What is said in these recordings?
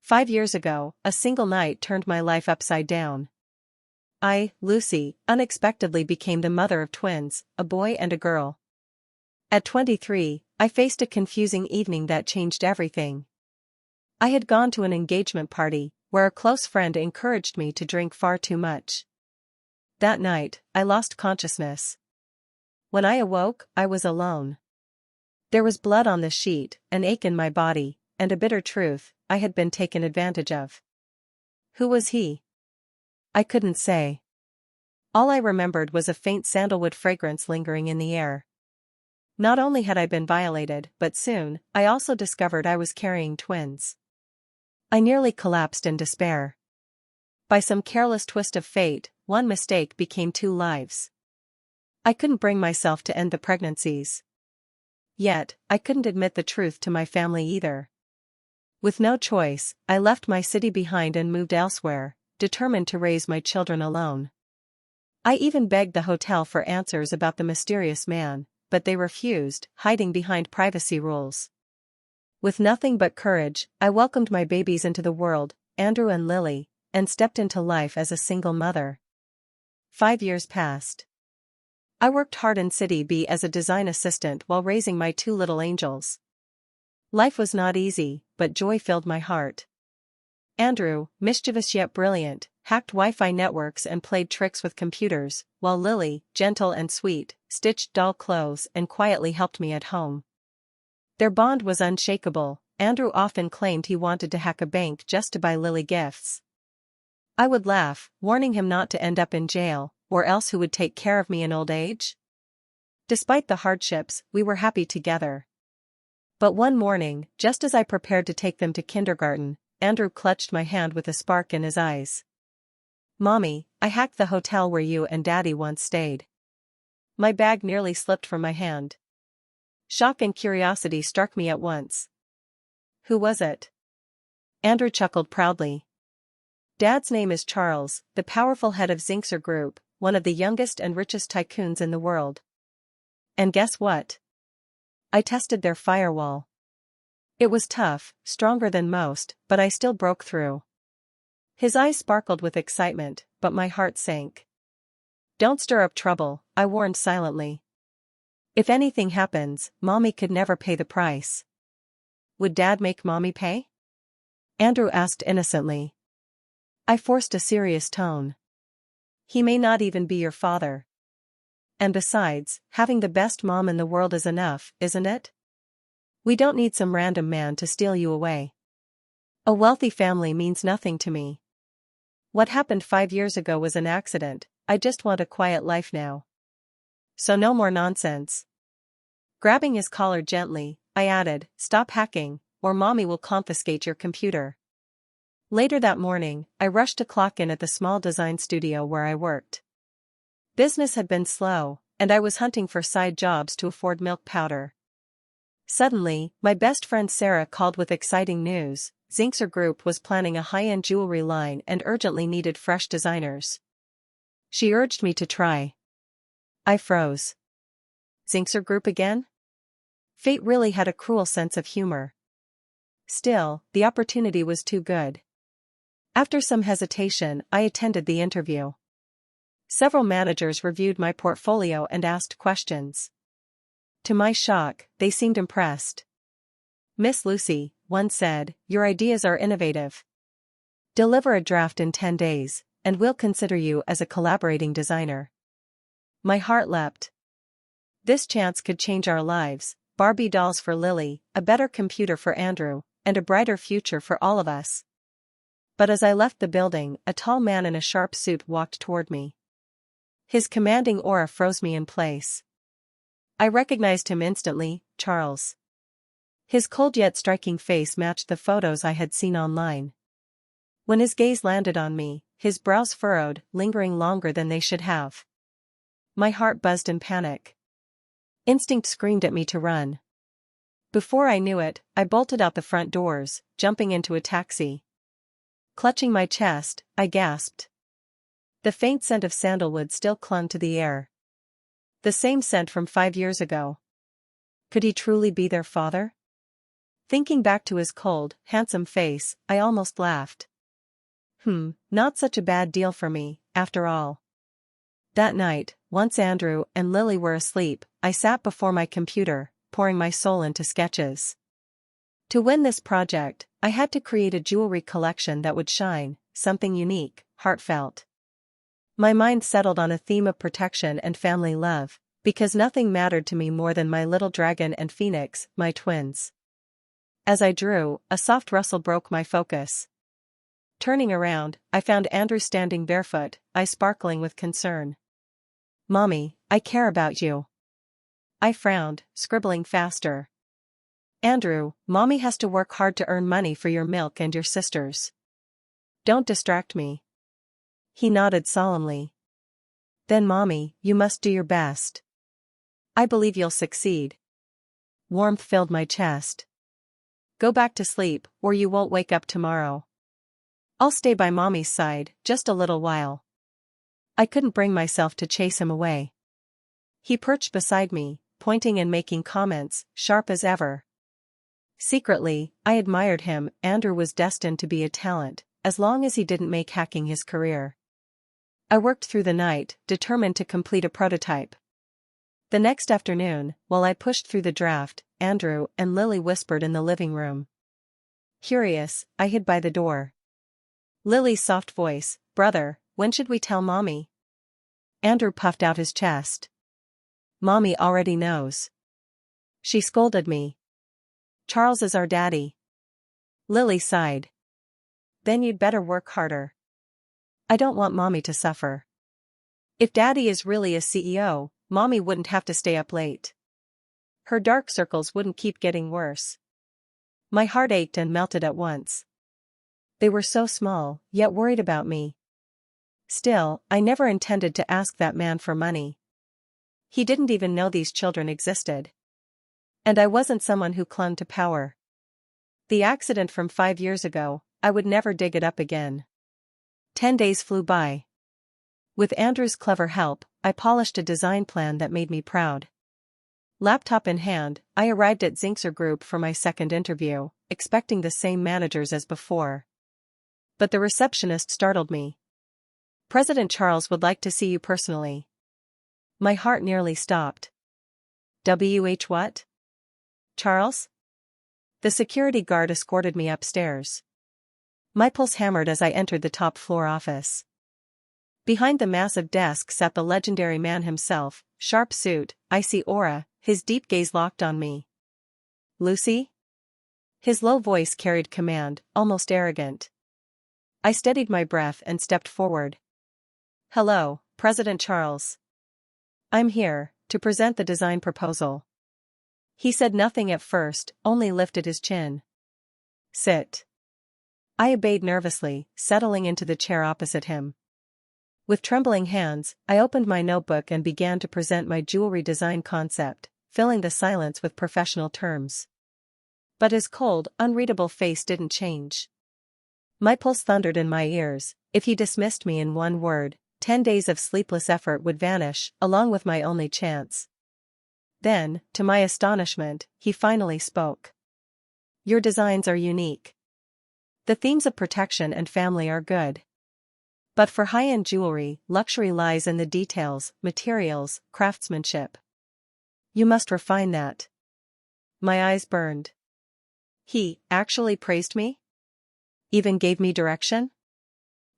5 years ago, a single night turned my life upside down. I, Lucy, unexpectedly became the mother of twins, a boy and a girl. At 23, I faced a confusing evening that changed everything. I had gone to an engagement party, where a close friend encouraged me to drink far too much. That night, I lost consciousness. When I awoke, I was alone. There was blood on the sheet, an ache in my body, and a bitter truth: I had been taken advantage of. Who was he? I couldn't say. All I remembered was a faint sandalwood fragrance lingering in the air. Not only had I been violated, but soon, I also discovered I was carrying twins. I nearly collapsed in despair. By some careless twist of fate, one mistake became 2 lives. I couldn't bring myself to end the pregnancies. Yet, I couldn't admit the truth to my family either. With no choice, I left my city behind and moved elsewhere, determined to raise my children alone. I even begged the hotel for answers about the mysterious man, but they refused, hiding behind privacy rules. With nothing but courage, I welcomed my babies into the world, Andrew and Lily, and stepped into life as a single mother. 5 years passed. I worked hard in City B as a design assistant while raising my 2 little angels. Life was not easy, but joy filled my heart. Andrew, mischievous yet brilliant, hacked Wi-Fi networks and played tricks with computers, while Lily, gentle and sweet, stitched doll clothes and quietly helped me at home. Their bond was unshakable. Andrew often claimed he wanted to hack a bank just to buy Lily gifts. I would laugh, warning him not to end up in jail, or else who would take care of me in old age? Despite the hardships, we were happy together. But one morning, just as I prepared to take them to kindergarten, Andrew clutched my hand with a spark in his eyes. "Mommy, I hacked the hotel where you and Daddy once stayed." My bag nearly slipped from my hand. Shock and curiosity struck me at once. "Who was it?" Andrew chuckled proudly. "Dad's name is Charles, the powerful head of Zinxer Group, one of the youngest and richest tycoons in the world. And guess what? I tested their firewall. It was tough, stronger than most, but I still broke through." His eyes sparkled with excitement, but my heart sank. "Don't stir up trouble," I warned silently. "If anything happens, Mommy could never pay the price." "Would Dad make Mommy pay?" Andrew asked innocently. I forced a serious tone. "He may not even be your father. And besides, having the best mom in the world is enough, isn't it? We don't need some random man to steal you away. A wealthy family means nothing to me. What happened 5 years ago was an accident. I just want a quiet life now. So no more nonsense." Grabbing his collar gently, I added, "Stop hacking, or Mommy will confiscate your computer." Later that morning, I rushed to clock in at the small design studio where I worked. Business had been slow, and I was hunting for side jobs to afford milk powder. Suddenly, my best friend Sarah called with exciting news. Zinxer Group was planning a high-end jewelry line and urgently needed fresh designers. She urged me to try. I froze. Zinxer Group again? Fate really had a cruel sense of humor. Still, the opportunity was too good. After some hesitation, I attended the interview. Several managers reviewed my portfolio and asked questions. To my shock, they seemed impressed. "Miss Lucy," one said, "your ideas are innovative. Deliver a draft in 10 days, and we'll consider you as a collaborating designer." My heart leapt. This chance could change our lives: Barbie dolls for Lily, a better computer for Andrew, and a brighter future for all of us. But as I left the building, a tall man in a sharp suit walked toward me. His commanding aura froze me in place. I recognized him instantly: Charles. His cold yet striking face matched the photos I had seen online. When his gaze landed on me, his brows furrowed, lingering longer than they should have. My heart buzzed in panic. Instinct screamed at me to run. Before I knew it, I bolted out the front doors, jumping into a taxi. Clutching my chest, I gasped. The faint scent of sandalwood still clung to the air. The same scent from 5 years ago. Could he truly be their father? Thinking back to his cold, handsome face, I almost laughed. Not such a bad deal for me, after all. That night, once Andrew and Lily were asleep, I sat before my computer, pouring my soul into sketches. To win this project, I had to create a jewelry collection that would shine, something unique, heartfelt. My mind settled on a theme of protection and family love, because nothing mattered to me more than my little dragon and phoenix, my twins. As I drew, a soft rustle broke my focus. Turning around, I found Andrew standing barefoot, eyes sparkling with concern. "Mommy, I care about you." I frowned, scribbling faster. "Andrew, Mommy has to work hard to earn money for your milk and your sisters. Don't distract me." He nodded solemnly. "Then Mommy, you must do your best. I believe you'll succeed." Warmth filled my chest. "Go back to sleep, or you won't wake up tomorrow." "I'll stay by Mommy's side, just a little while." I couldn't bring myself to chase him away. He perched beside me, pointing and making comments, sharp as ever. Secretly, I admired him. Andrew was destined to be a talent, as long as he didn't make hacking his career. I worked through the night, determined to complete a prototype. The next afternoon, while I pushed through the draft, Andrew and Lily whispered in the living room. Curious, I hid by the door. Lily's soft voice, "Brother, when should we tell Mommy?" Andrew puffed out his chest. "Mommy already knows." She scolded me. "Charles is our daddy." Lily sighed. "Then you'd better work harder." "I don't want Mommy to suffer." "If Daddy is really a CEO, Mommy wouldn't have to stay up late. Her dark circles wouldn't keep getting worse." My heart ached and melted at once. They were so small, yet worried about me. Still, I never intended to ask that man for money. He didn't even know these children existed. And I wasn't someone who clung to power. The accident from 5 years ago, I would never dig it up again. 10 days flew by. With Andrew's clever help, I polished a design plan that made me proud. Laptop in hand, I arrived at Zinxer Group for my second interview, expecting the same managers as before. But the receptionist startled me. "President Charles would like to see you personally." My heart nearly stopped. "WH what? Charles?" The security guard escorted me upstairs. My pulse hammered as I entered the top-floor office. Behind the massive desk sat the legendary man himself, sharp suit, icy aura, his deep gaze locked on me. "Lucy?" His low voice carried command, almost arrogant. I steadied my breath and stepped forward. "Hello, President Charles. I'm here to present the design proposal." He said nothing at first, only lifted his chin. "Sit." I obeyed nervously, settling into the chair opposite him. With trembling hands, I opened my notebook and began to present my jewelry design concept, filling the silence with professional terms. But his cold, unreadable face didn't change. My pulse thundered in my ears. If he dismissed me in one word, 10 days of sleepless effort would vanish, along with my only chance. Then, to my astonishment, he finally spoke. "Your designs are unique. The themes of protection and family are good. But for high-end jewelry, luxury lies in the details, materials, craftsmanship. You must refine that." My eyes burned. He actually praised me? Even gave me direction?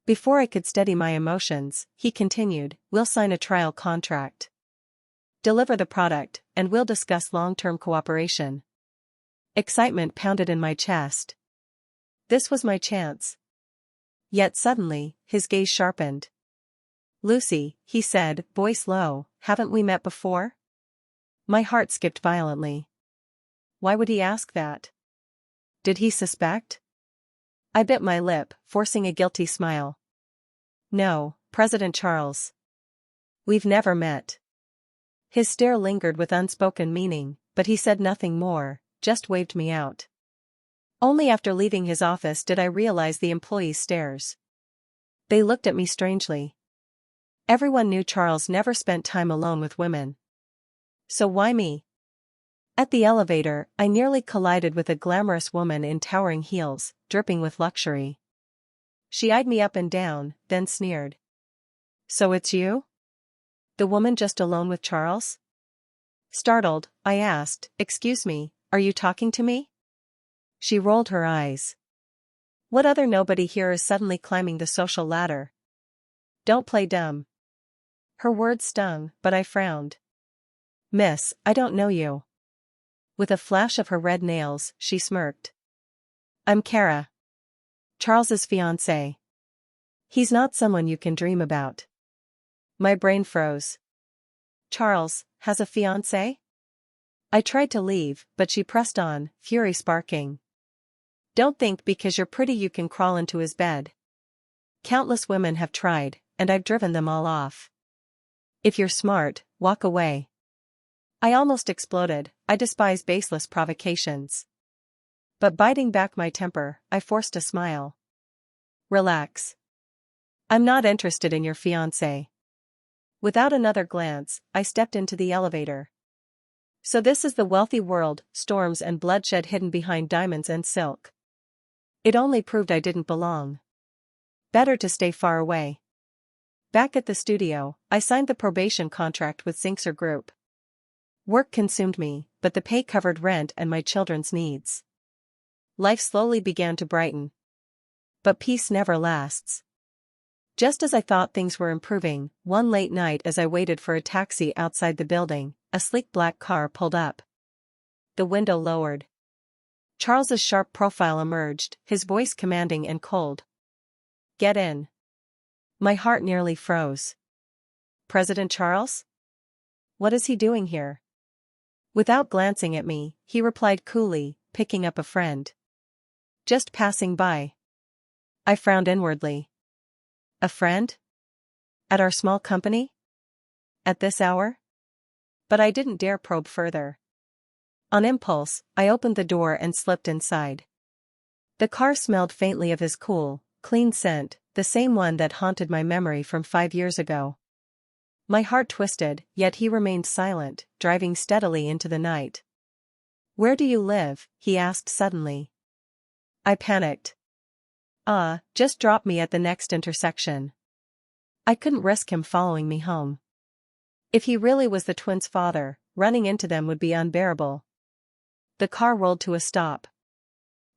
Before I could steady my emotions, he continued, "We'll sign a trial contract. Deliver the product, and we'll discuss long-term cooperation." Excitement pounded in my chest. This was my chance. Yet suddenly, his gaze sharpened. "Lucy," he said, voice low, "haven't we met before?" My heart skipped violently. Why would he ask that? Did he suspect? I bit my lip, forcing a guilty smile. "No, President Charles. We've never met." His stare lingered with unspoken meaning, but he said nothing more, just waved me out. Only after leaving his office did I realize the employees' stares. They looked at me strangely. Everyone knew Charles never spent time alone with women. So why me? At the elevator, I nearly collided with a glamorous woman in towering heels, dripping with luxury. She eyed me up and down, then sneered. "So it's you? The woman just alone with Charles?" Startled, I asked, "Excuse me, are you talking to me?" She rolled her eyes. "What other nobody here is suddenly climbing the social ladder? Don't play dumb." Her words stung, but I frowned. "Miss, I don't know you." With a flash of her red nails, she smirked. "I'm Kara. Charles's fiancée. He's not someone you can dream about." My brain froze. "Charles has a fiancée?" I tried to leave, but she pressed on, fury sparking. "Don't think because you're pretty you can crawl into his bed. Countless women have tried, and I've driven them all off. If you're smart, walk away." I almost exploded. I despise baseless provocations. But biting back my temper, I forced a smile. "Relax. I'm not interested in your fiancé." Without another glance, I stepped into the elevator. So this is the wealthy world, storms and bloodshed hidden behind diamonds and silk. It only proved I didn't belong. Better to stay far away. Back at the studio, I signed the probation contract with Zinxer Group. Work consumed me, but the pay covered rent and my children's needs. Life slowly began to brighten. But peace never lasts. Just as I thought things were improving, one late night as I waited for a taxi outside the building, a sleek black car pulled up. The window lowered. Charles's sharp profile emerged, his voice commanding and cold. "Get in." My heart nearly froze. "President Charles? What is he doing here?" Without glancing at me, he replied coolly, picking up a friend. "Just passing by." I frowned inwardly. A friend? At our small company? At this hour? But I didn't dare probe further. On impulse, I opened the door and slipped inside. The car smelled faintly of his cool, clean scent, the same one that haunted my memory from 5 years ago. My heart twisted, yet he remained silent, driving steadily into the night. "Where do you live?" he asked suddenly. I panicked. Just drop me at the next intersection." I couldn't risk him following me home. If he really was the twins' father, running into them would be unbearable. The car rolled to a stop.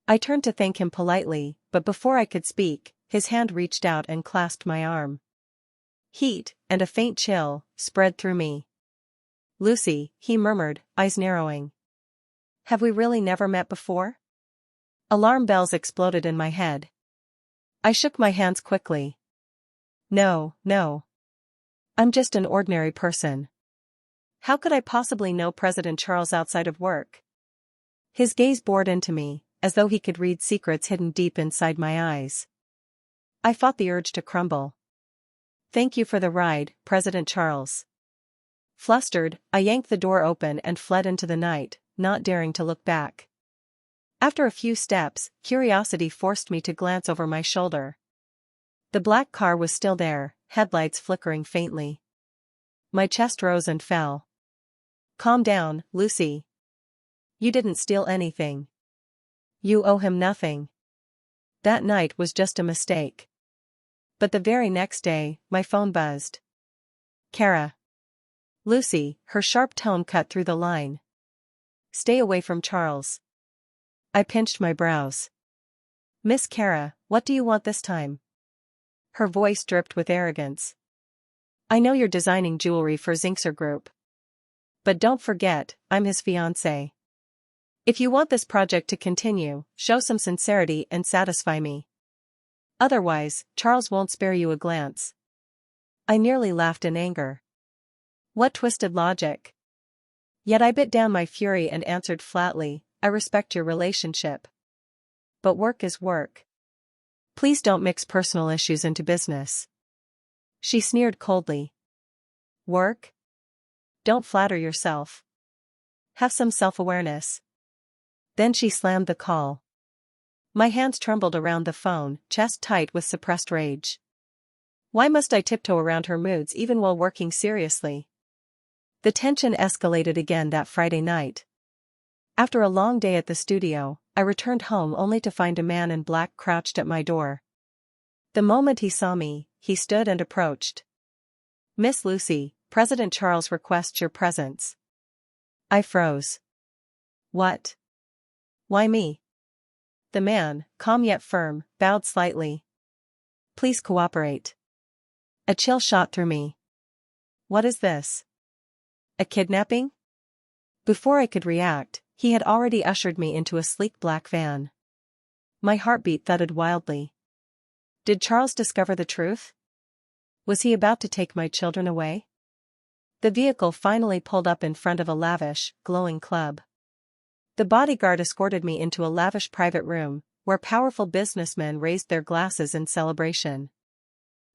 I turned to thank him politely, but before I could speak, his hand reached out and clasped my arm. Heat, and a faint chill, spread through me. "Lucy," he murmured, eyes narrowing. "Have we really never met before?" Alarm bells exploded in my head. I shook my hands quickly. No. I'm just an ordinary person. How could I possibly know President Charles outside of work?" His gaze bored into me, as though he could read secrets hidden deep inside my eyes. I fought the urge to crumble. "Thank you for the ride, President Charles." Flustered, I yanked the door open and fled into the night, not daring to look back. After a few steps, curiosity forced me to glance over my shoulder. The black car was still there, headlights flickering faintly. My chest rose and fell. "Calm down, Lucy. You didn't steal anything. You owe him nothing. That night was just a mistake." But the very next day, my phone buzzed. "Kara." Lucy, her sharp tone cut through the line. "Stay away from Charles." I pinched my brows. "Miss Kara, what do you want this time?" Her voice dripped with arrogance. "I know you're designing jewelry for Zinxer Group. But don't forget, I'm his fiancée. If you want this project to continue, show some sincerity and satisfy me. Otherwise, Charles won't spare you a glance." I nearly laughed in anger. What twisted logic? Yet I bit down my fury and answered flatly, "I respect your relationship. But work is work. Please don't mix personal issues into business." She sneered coldly. "Work? Don't flatter yourself. Have some self-awareness." Then she slammed the call. My hands trembled around the phone, chest tight with suppressed rage. Why must I tiptoe around her moods even while working seriously? The tension escalated again that Friday night. After a long day at the studio, I returned home only to find a man in black crouched at my door. The moment he saw me, he stood and approached. "Miss Lucy, President Charles requests your presence." I froze. "What? Why me?" The man, calm yet firm, bowed slightly. "Please cooperate." A chill shot through me. What is this? A kidnapping? Before I could react, he had already ushered me into a sleek black van. My heartbeat thudded wildly. Did Charles discover the truth? Was he about to take my children away? The vehicle finally pulled up in front of a lavish, glowing club. The bodyguard escorted me into a lavish private room, where powerful businessmen raised their glasses in celebration.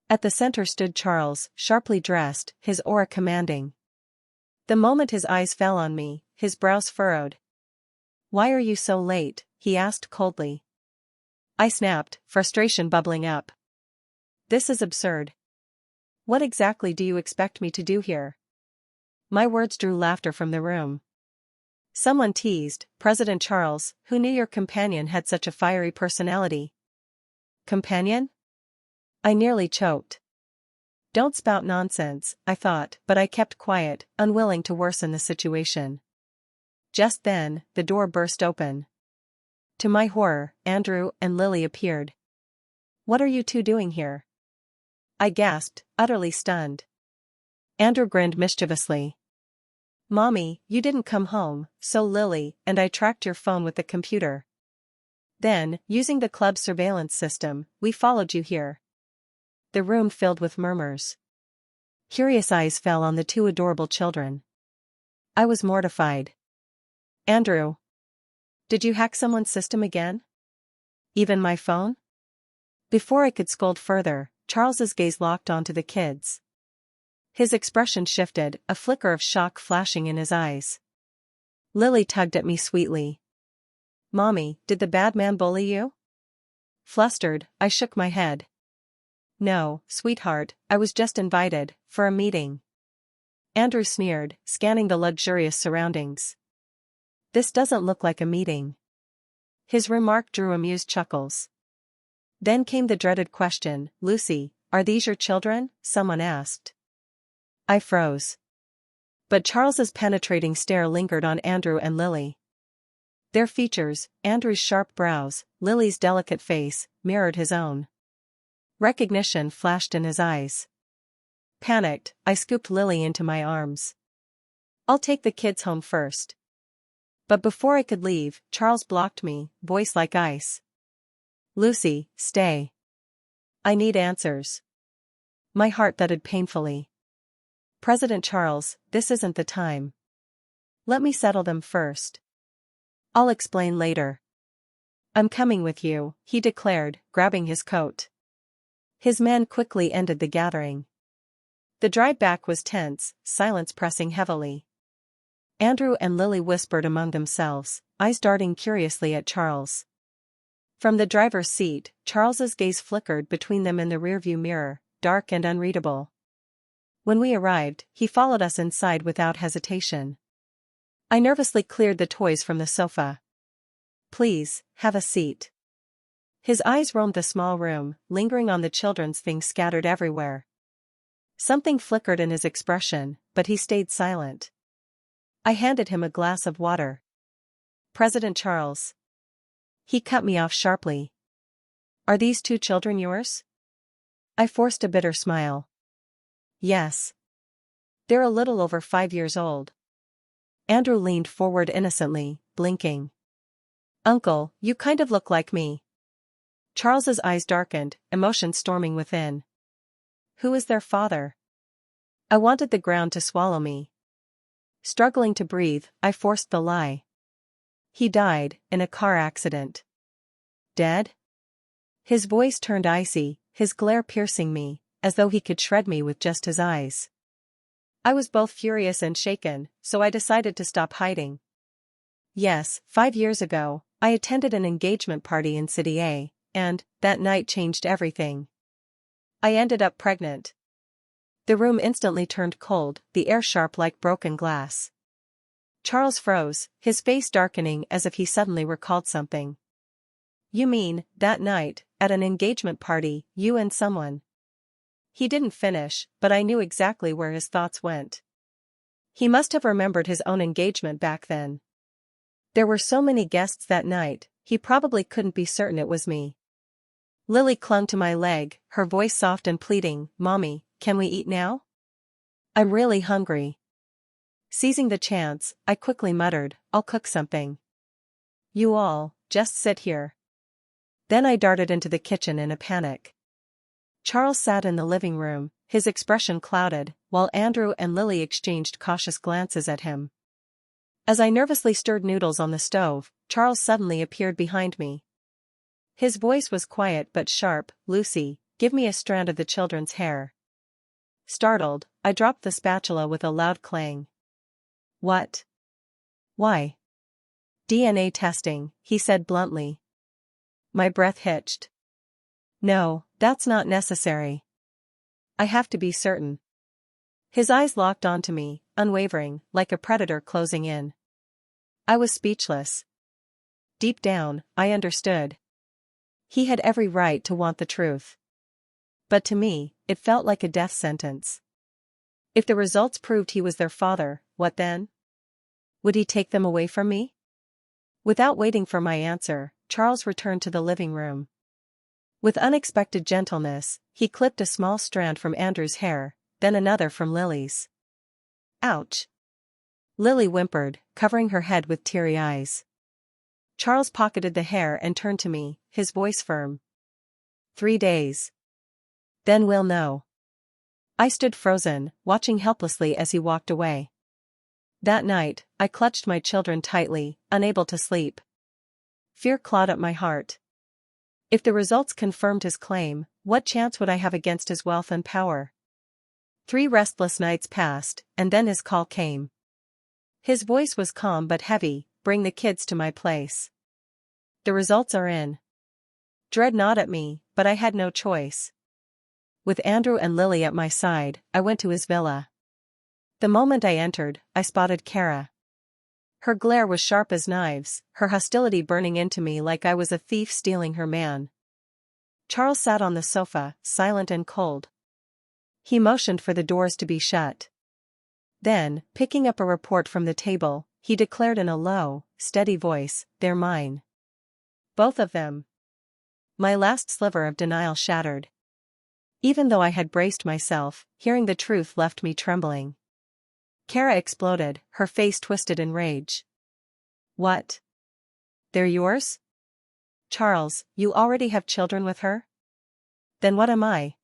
At the center stood Charles, sharply dressed, his aura commanding. The moment his eyes fell on me, his brows furrowed. "Why are you so late?" he asked coldly. I snapped, frustration bubbling up. "This is absurd. What exactly do you expect me to do here?" My words drew laughter from the room. Someone teased, "President Charles, who knew your companion had such a fiery personality?" Companion? I nearly choked. Don't spout nonsense, I thought, but I kept quiet, unwilling to worsen the situation. Just then, the door burst open. To my horror, Andrew and Lily appeared. "What are you two doing here?" I gasped, utterly stunned. Andrew grinned mischievously. "Mommy, you didn't come home, so Lily and I tracked your phone with the computer. Then, using the club's surveillance system, we followed you here." The room filled with murmurs. Curious eyes fell on the two adorable children. I was mortified. "Andrew, did you hack someone's system again? Even my phone?" Before I could scold further, Charles's gaze locked onto the kids. His expression shifted, a flicker of shock flashing in his eyes. Lily tugged at me sweetly. "Mommy, did the bad man bully you?" Flustered, I shook my head. "No, sweetheart, I was just invited, for a meeting." Andrew sneered, scanning the luxurious surroundings. "This doesn't look like a meeting." His remark drew amused chuckles. Then came the dreaded question, "Lucy, are these your children?" someone asked. I froze. But Charles's penetrating stare lingered on Andrew and Lily. Their features, Andrew's sharp brows, Lily's delicate face, mirrored his own. Recognition flashed in his eyes. Panicked, I scooped Lily into my arms. "I'll take the kids home first." But before I could leave, Charles blocked me, voice like ice. "Lucy, stay. I need answers." My heart thudded painfully. "President Charles, this isn't the time. Let me settle them first. I'll explain later." "I'm coming with you," he declared, grabbing his coat. His men quickly ended the gathering. The drive back was tense, silence pressing heavily. Andrew and Lily whispered among themselves, eyes darting curiously at Charles. From the driver's seat, Charles's gaze flickered between them in the rearview mirror, dark and unreadable. When we arrived, he followed us inside without hesitation. I nervously cleared the toys from the sofa. "Please, have a seat." His eyes roamed the small room, lingering on the children's things scattered everywhere. Something flickered in his expression, but he stayed silent. I handed him a glass of water. "President Charles." He cut me off sharply. "Are these two children yours?" I forced a bitter smile. "Yes. They're a little over 5 years old." Andrew leaned forward innocently, blinking. "Uncle, you kind of look like me." Charles's eyes darkened, emotion storming within. "Who is their father?" I wanted the ground to swallow me. Struggling to breathe, I forced the lie. "He died, in a car accident." "Dead?" His voice turned icy, his glare piercing me, as though he could shred me with just his eyes. I was both furious and shaken, so I decided to stop hiding. "Yes, 5 years ago, I attended an engagement party in City A, and that night changed everything. I ended up pregnant." The room instantly turned cold, the air sharp like broken glass. Charles froze, his face darkening as if he suddenly recalled something. You mean, that night, at an engagement party, you and someone? He didn't finish, but I knew exactly where his thoughts went. He must have remembered his own engagement back then. There were so many guests that night, he probably couldn't be certain it was me. Lily clung to my leg, her voice soft and pleading, "Mommy, can we eat now? I'm really hungry." Seizing the chance, I quickly muttered, "I'll cook something. You all, just sit here." Then I darted into the kitchen in a panic. Charles sat in the living room, his expression clouded, while Andrew and Lily exchanged cautious glances at him. As I nervously stirred noodles on the stove, Charles suddenly appeared behind me. His voice was quiet but sharp, "Lucy, give me a strand of the children's hair." Startled, I dropped the spatula with a loud clang. "What? Why?" "DNA testing," he said bluntly. My breath hitched. "No, that's not necessary. I have to be certain." His eyes locked onto me, unwavering, like a predator closing in. I was speechless. Deep down, I understood. He had every right to want the truth. But to me, it felt like a death sentence. If the results proved he was their father, what then? Would he take them away from me? Without waiting for my answer, Charles returned to the living room. With unexpected gentleness, he clipped a small strand from Andrew's hair, then another from Lily's. "Ouch!" Lily whimpered, covering her head with teary eyes. Charles pocketed the hair and turned to me, his voice firm. 3 days. Then we'll know." I stood frozen, watching helplessly as he walked away. That night, I clutched my children tightly, unable to sleep. Fear clawed at my heart. If the results confirmed his claim, what chance would I have against his wealth and power? 3 restless nights passed, and then his call came. His voice was calm but heavy, "Bring the kids to my place. The results are in." Dread gnawed at me, but I had no choice. With Andrew and Lily at my side, I went to his villa. The moment I entered, I spotted Kara. Her glare was sharp as knives, her hostility burning into me like I was a thief stealing her man. Charles sat on the sofa, silent and cold. He motioned for the doors to be shut. Then, picking up a report from the table, he declared in a low, steady voice, "They're mine. Both of them." My last sliver of denial shattered. Even though I had braced myself, hearing the truth left me trembling. Kara exploded, her face twisted in rage. "What? They're yours? Charles, you already have children with her? Then what am I?"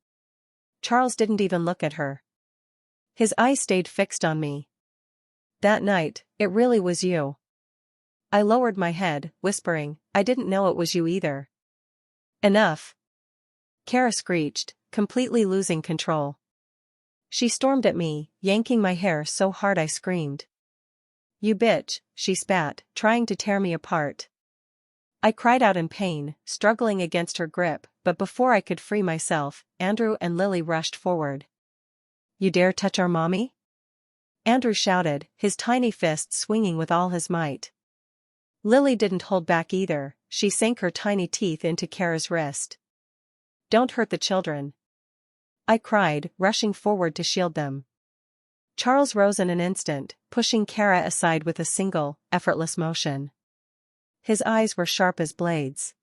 Charles didn't even look at her. His eyes stayed fixed on me. "That night, it really was you." I lowered my head, whispering, "I didn't know it was you either." "Enough!" Kara screeched, completely losing control. She stormed at me, yanking my hair so hard I screamed. "You bitch," she spat, trying to tear me apart. I cried out in pain, struggling against her grip, but before I could free myself, Andrew and Lily rushed forward. "You dare touch our mommy?" Andrew shouted, his tiny fist swinging with all his might. Lily didn't hold back either, she sank her tiny teeth into Kara's wrist. "Don't hurt the children," I cried, rushing forward to shield them. Charles rose in an instant, pushing Kara aside with a single, effortless motion. His eyes were sharp as blades.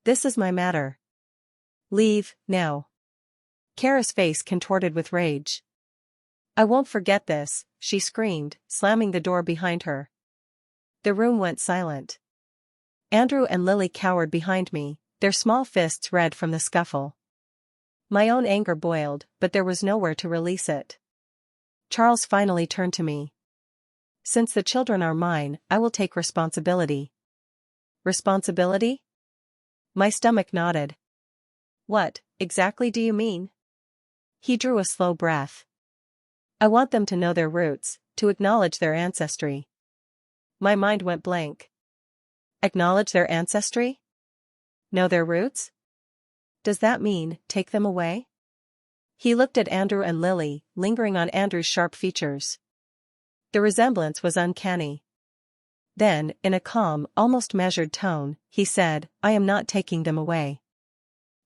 "This is my matter. Leave, now." Kara's face contorted with rage. "I won't forget this," she screamed, slamming the door behind her. The room went silent. Andrew and Lily cowered behind me, their small fists red from the scuffle. My own anger boiled, but there was nowhere to release it. Charles finally turned to me. "Since the children are mine, I will take responsibility." "Responsibility?" My stomach nodded. "What, exactly do you mean?" He drew a slow breath. "I want them to know their roots, to acknowledge their ancestry." My mind went blank. Acknowledge their ancestry? Know their roots? Does that mean, take them away? He looked at Andrew and Lily, lingering on Andrew's sharp features. The resemblance was uncanny. Then, in a calm, almost measured tone, he said, I am not taking them away.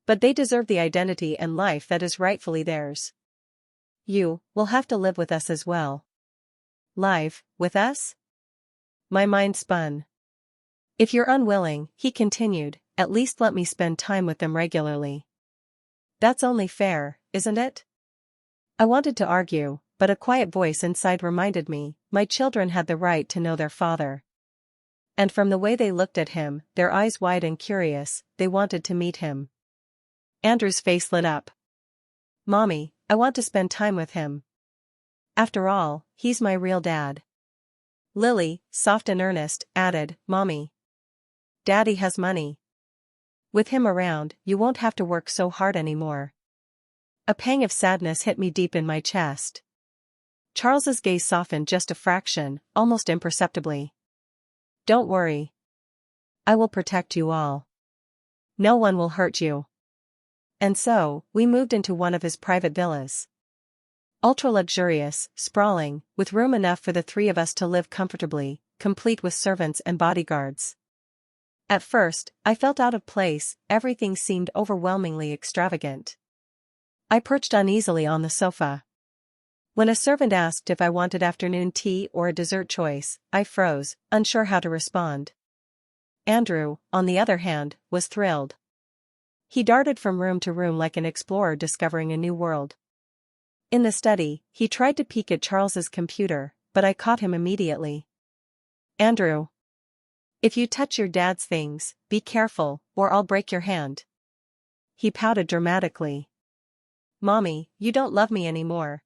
But they deserve the identity and life that is rightfully theirs. You will have to live with us as well. Live, with us? My mind spun. If you're unwilling, he continued, at least let me spend time with them regularly. That's only fair, isn't it? I wanted to argue, but a quiet voice inside reminded me, my children had the right to know their father. And from the way they looked at him, their eyes wide and curious, they wanted to meet him. Andrew's face lit up. Mommy, I want to spend time with him. After all, he's my real dad. Lily, soft and earnest, added, Mommy. Daddy has money. With him around, you won't have to work so hard anymore. A pang of sadness hit me deep in my chest. Charles's gaze softened just a fraction, almost imperceptibly. Don't worry. I will protect you all. No one will hurt you. And so, we moved into one of his private villas. Ultra-luxurious, sprawling, with room enough for the three of us to live comfortably, complete with servants and bodyguards. At first, I felt out of place, everything seemed overwhelmingly extravagant. I perched uneasily on the sofa. When a servant asked if I wanted afternoon tea or a dessert choice, I froze, unsure how to respond. Andrew, on the other hand, was thrilled. He darted from room to room like an explorer discovering a new world. In the study, he tried to peek at Charles's computer, but I caught him immediately. Andrew. If you touch your dad's things, be careful, or I'll break your hand. He pouted dramatically. Mommy, you don't love me anymore.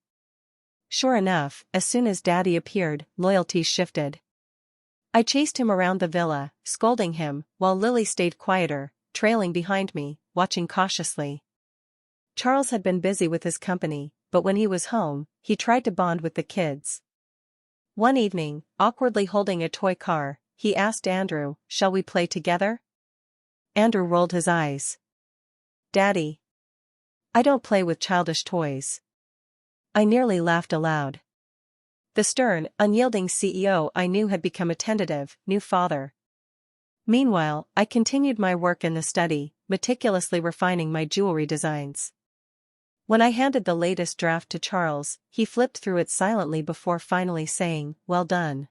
Sure enough, as soon as Daddy appeared, loyalties shifted. I chased him around the villa, scolding him, while Lily stayed quieter, trailing behind me, watching cautiously. Charles had been busy with his company, but when he was home, he tried to bond with the kids. One evening, awkwardly holding a toy car, he asked Andrew, shall we play together? Andrew rolled his eyes. Daddy. I don't play with childish toys. I nearly laughed aloud. The stern, unyielding CEO I knew had become a tentative, new father. Meanwhile, I continued my work in the study, meticulously refining my jewelry designs. When I handed the latest draft to Charles, he flipped through it silently before finally saying, well done.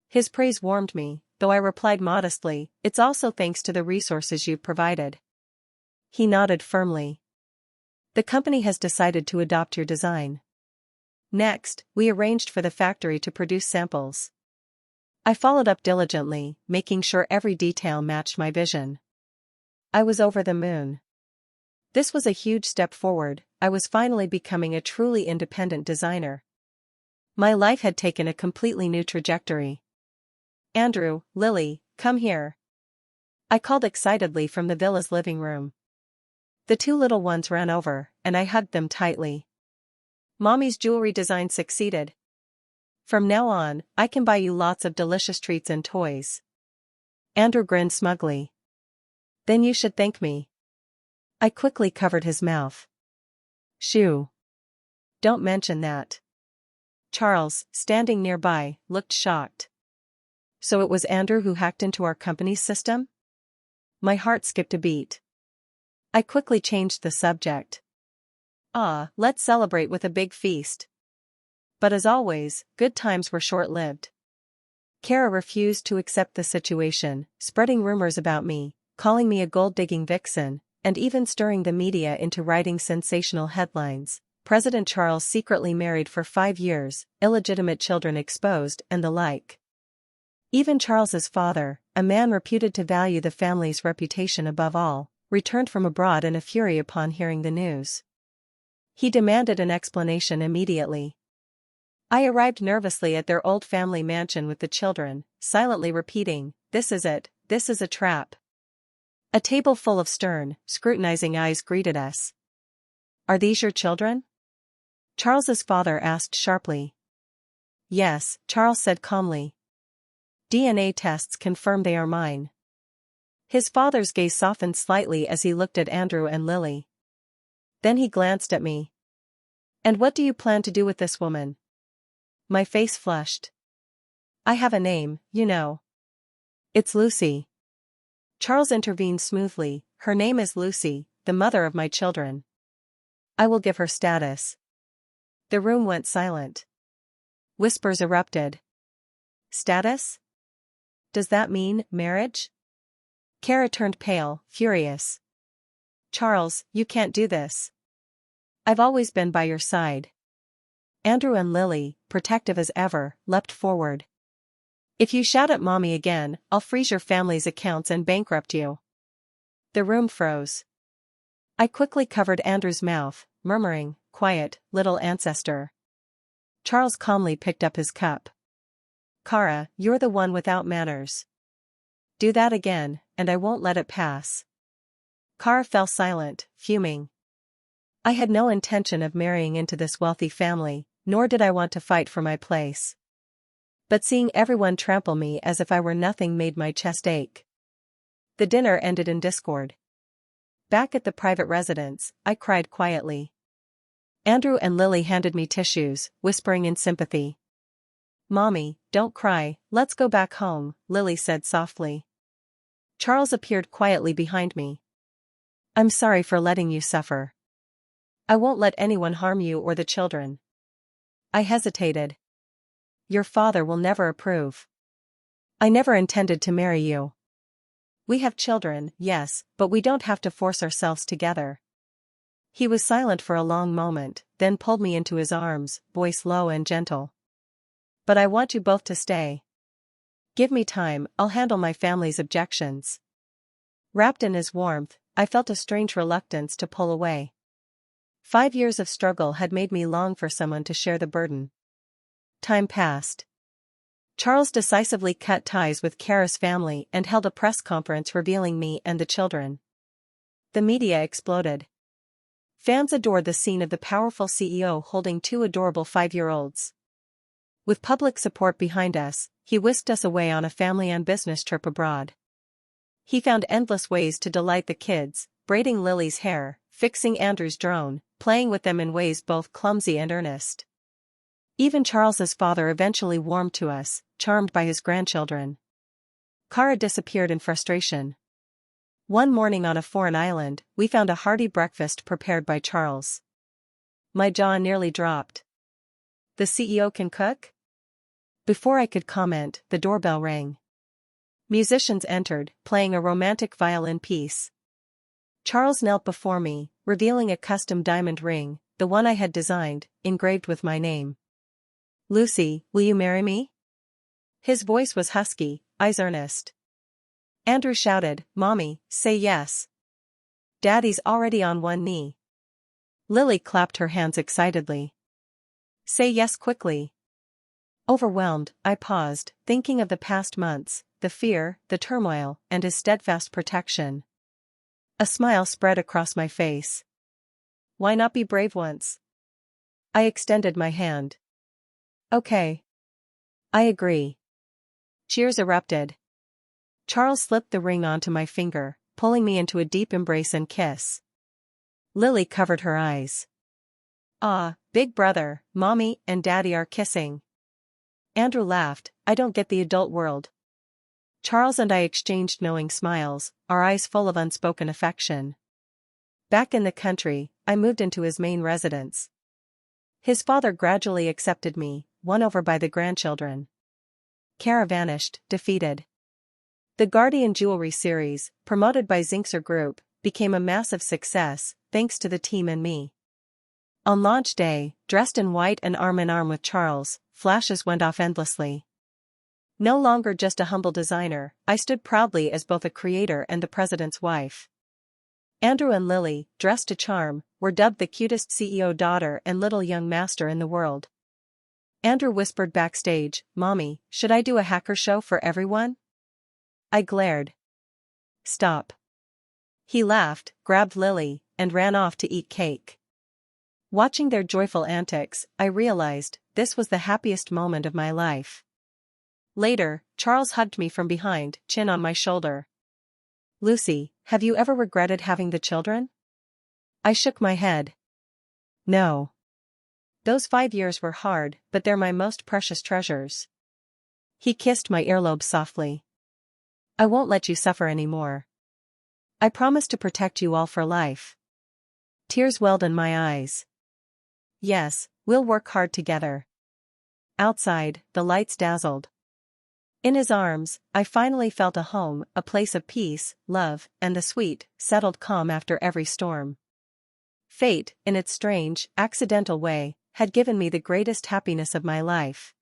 His praise warmed me, though I replied modestly, it's also thanks to the resources you've provided. He nodded firmly. The company has decided to adopt your design. Next, we arranged for the factory to produce samples. I followed up diligently, making sure every detail matched my vision. I was over the moon. This was a huge step forward, I was finally becoming a truly independent designer. My life had taken a completely new trajectory. Andrew, Lily, come here. I called excitedly from the villa's living room. The two little ones ran over, and I hugged them tightly. Mommy's jewelry design succeeded. From now on, I can buy you lots of delicious treats and toys. Andrew grinned smugly. Then you should thank me. I quickly covered his mouth. Shoo. Don't mention that. Charles, standing nearby, looked shocked. So it was Andrew who hacked into our company's system? My heart skipped a beat. I quickly changed the subject. Let's celebrate with a big feast. But as always, good times were short-lived. Kara refused to accept the situation, spreading rumors about me, calling me a gold-digging vixen, and even stirring the media into writing sensational headlines. President Charles secretly married for 5 years, illegitimate children exposed, and the like. Even Charles's father, a man reputed to value the family's reputation above all, returned from abroad in a fury upon hearing the news. He demanded an explanation immediately. I arrived nervously at their old family mansion with the children, silently repeating, this is it, this is a trap. A table full of stern, scrutinizing eyes greeted us. Are these your children? Charles's father asked sharply. Yes, Charles said calmly. DNA tests confirm they are mine. His father's gaze softened slightly as he looked at Andrew and Lily. Then he glanced at me. And what do you plan to do with this woman? My face flushed. I have a name, you know. It's Lucy. Charles intervened smoothly. Her name is Lucy, the mother of my children. I will give her status. The room went silent. Whispers erupted. Status? Does that mean marriage? Kara turned pale, furious. Charles, you can't do this. I've always been by your side. Andrew and Lily, protective as ever, leapt forward. If you shout at Mommy again, I'll freeze your family's accounts and bankrupt you. The room froze. I quickly covered Andrew's mouth, murmuring, quiet, little ancestor. Charles calmly picked up his cup. Kara, you're the one without manners. Do that again, and I won't let it pass. Kara fell silent, fuming. I had no intention of marrying into this wealthy family, nor did I want to fight for my place. But seeing everyone trample me as if I were nothing made my chest ache. The dinner ended in discord. Back at the private residence, I cried quietly. Andrew and Lily handed me tissues, whispering in sympathy. Mommy, don't cry, let's go back home, Lily said softly. Charles appeared quietly behind me. I'm sorry for letting you suffer. I won't let anyone harm you or the children. I hesitated. Your father will never approve. I never intended to marry you. We have children, yes, but we don't have to force ourselves together. He was silent for a long moment, then pulled me into his arms, voice low and gentle. But I want you both to stay. Give me time, I'll handle my family's objections. Wrapped in his warmth, I felt a strange reluctance to pull away. 5 years of struggle had made me long for someone to share the burden. Time passed. Charles decisively cut ties with Kara's family and held a press conference revealing me and the children. The media exploded. Fans adored the scene of the powerful CEO holding 2 adorable 5-year-olds. With public support behind us, he whisked us away on a family and business trip abroad. He found endless ways to delight the kids, braiding Lily's hair, fixing Andrew's drone, playing with them in ways both clumsy and earnest. Even Charles's father eventually warmed to us, charmed by his grandchildren. Kara disappeared in frustration. One morning on a foreign island, we found a hearty breakfast prepared by Charles. My jaw nearly dropped. The CEO can cook? Before I could comment, the doorbell rang. Musicians entered, playing a romantic violin piece. Charles knelt before me, revealing a custom diamond ring, the one I had designed, engraved with my name. Lucy, will you marry me? His voice was husky, eyes earnest. Andrew shouted, Mommy, say yes. Daddy's already on one knee. Lily clapped her hands excitedly. Say yes quickly. Overwhelmed, I paused, thinking of the past months, the fear, the turmoil, and his steadfast protection. A smile spread across my face. Why not be brave once? I extended my hand. Okay. I agree. Cheers erupted. Charles slipped the ring onto my finger, pulling me into a deep embrace and kiss. Lily covered her eyes. Ah, big brother, Mommy and Daddy are kissing. Andrew laughed, I don't get the adult world. Charles and I exchanged knowing smiles, our eyes full of unspoken affection. Back in the country, I moved into his main residence. His father gradually accepted me, won over by the grandchildren. Kara vanished, defeated. The Guardian Jewelry series, promoted by Zinxer Group, became a massive success, thanks to the team and me. On launch day, dressed in white and arm in arm with Charles, flashes went off endlessly. No longer just a humble designer, I stood proudly as both a creator and the president's wife. Andrew and Lily, dressed to charm, were dubbed the cutest CEO daughter and little young master in the world. Andrew whispered backstage, Mommy, should I do a hacker show for everyone? I glared. Stop. He laughed, grabbed Lily, and ran off to eat cake. Watching their joyful antics, I realized, this was the happiest moment of my life. Later, Charles hugged me from behind, chin on my shoulder. Lucy, have you ever regretted having the children? I shook my head. No. Those 5 years were hard, but they're my most precious treasures. He kissed my earlobe softly. I won't let you suffer anymore. I promise to protect you all for life. Tears welled in my eyes. Yes, we'll work hard together. Outside, the lights dazzled. In his arms, I finally felt a home, a place of peace, love, and the sweet, settled calm after every storm. Fate, in its strange, accidental way, had given me the greatest happiness of my life.